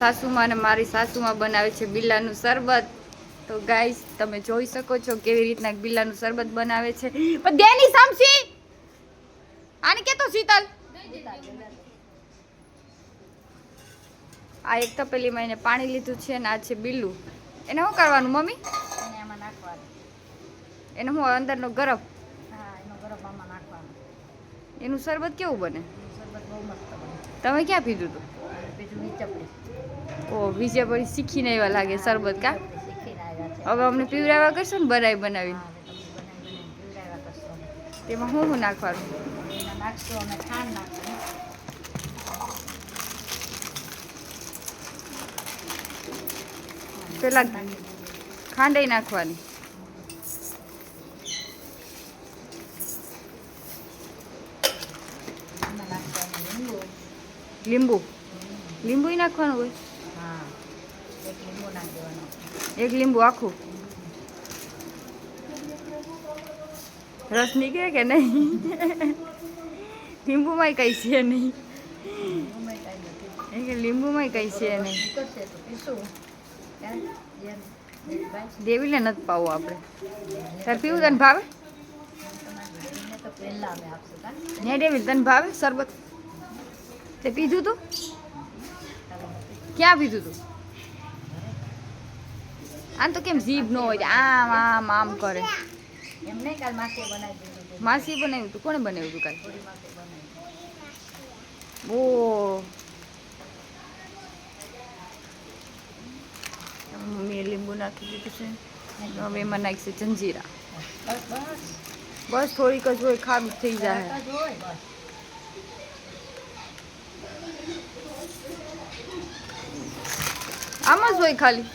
સાસુમાં અને મારી સાસુમાં બનાવે છે બિલાનું શરબત. તો ગાઈસ તમે જોઈ શકો છો કેવી રીતના બિલાનું શરબત બનાવે છે. પણ દેની સામસી આને કે તો શીતલ આ એક તપેલીમાં એને પાણી લીધું છે અને આ છે બિલ્લું. એને શું કરવાનું મમ્મી? એને આમાં નાખવાનું. એને હું અંદરનો ગરમ? હા, એનો ગરમ આમાં નાખવાનો. એનું શરબત કેવું બને? શરબત બહુ મસ્ત બને. તમે ક્યાં પીધું હતું? બીજું નીચપડી. ઓ વિજય પડી શીખીને એવા લાગે શરબત કા? શીખીને આવ્યા છે. હવે અમને પીવડાવવા કરશો ને બનાવી. હા, હવે તમને બનાવી પીવડાવ્યા કરશો. તેમાં શું નાખવાનું? એમાં નાખશું અમે ખાંડ નાખશું. પેલા ખાંડ નાખવાની. લીંબુ નાખવાનું હોય? હા, એક લીંબુ નાખી દેવાનું. એક લીંબુ આખું? રસ નીકળે કે નહીં? લીંબુમાંય કઈ છે નહીં. લીંબુમાંય કઈ છે નહીં. દેવીને નથી પાવું આપણે. તાર પીવું તને ભાવે? હે દેવી તને ભાવે શરબત? તે પીધું તું? ક્યાં પીધું તું? આમ તો કેમ જીભ ન હોય આમ આમ આમ કરે? એમ નહીં, કાલ માસીએ બનાવી દીધું. માસી બનાવ્યું હતું? કોણે બનાવ્યું હતું કાલ? થોડી માસી બનાવી. ઓ મમ્મીએ લીંબુ નાખી દીધું છે. હવે એમાં નાખશે જંજીરા. બસ થોડીક જ હોય, ખારું થઈ જાય. આમ જ હોય ખાલી?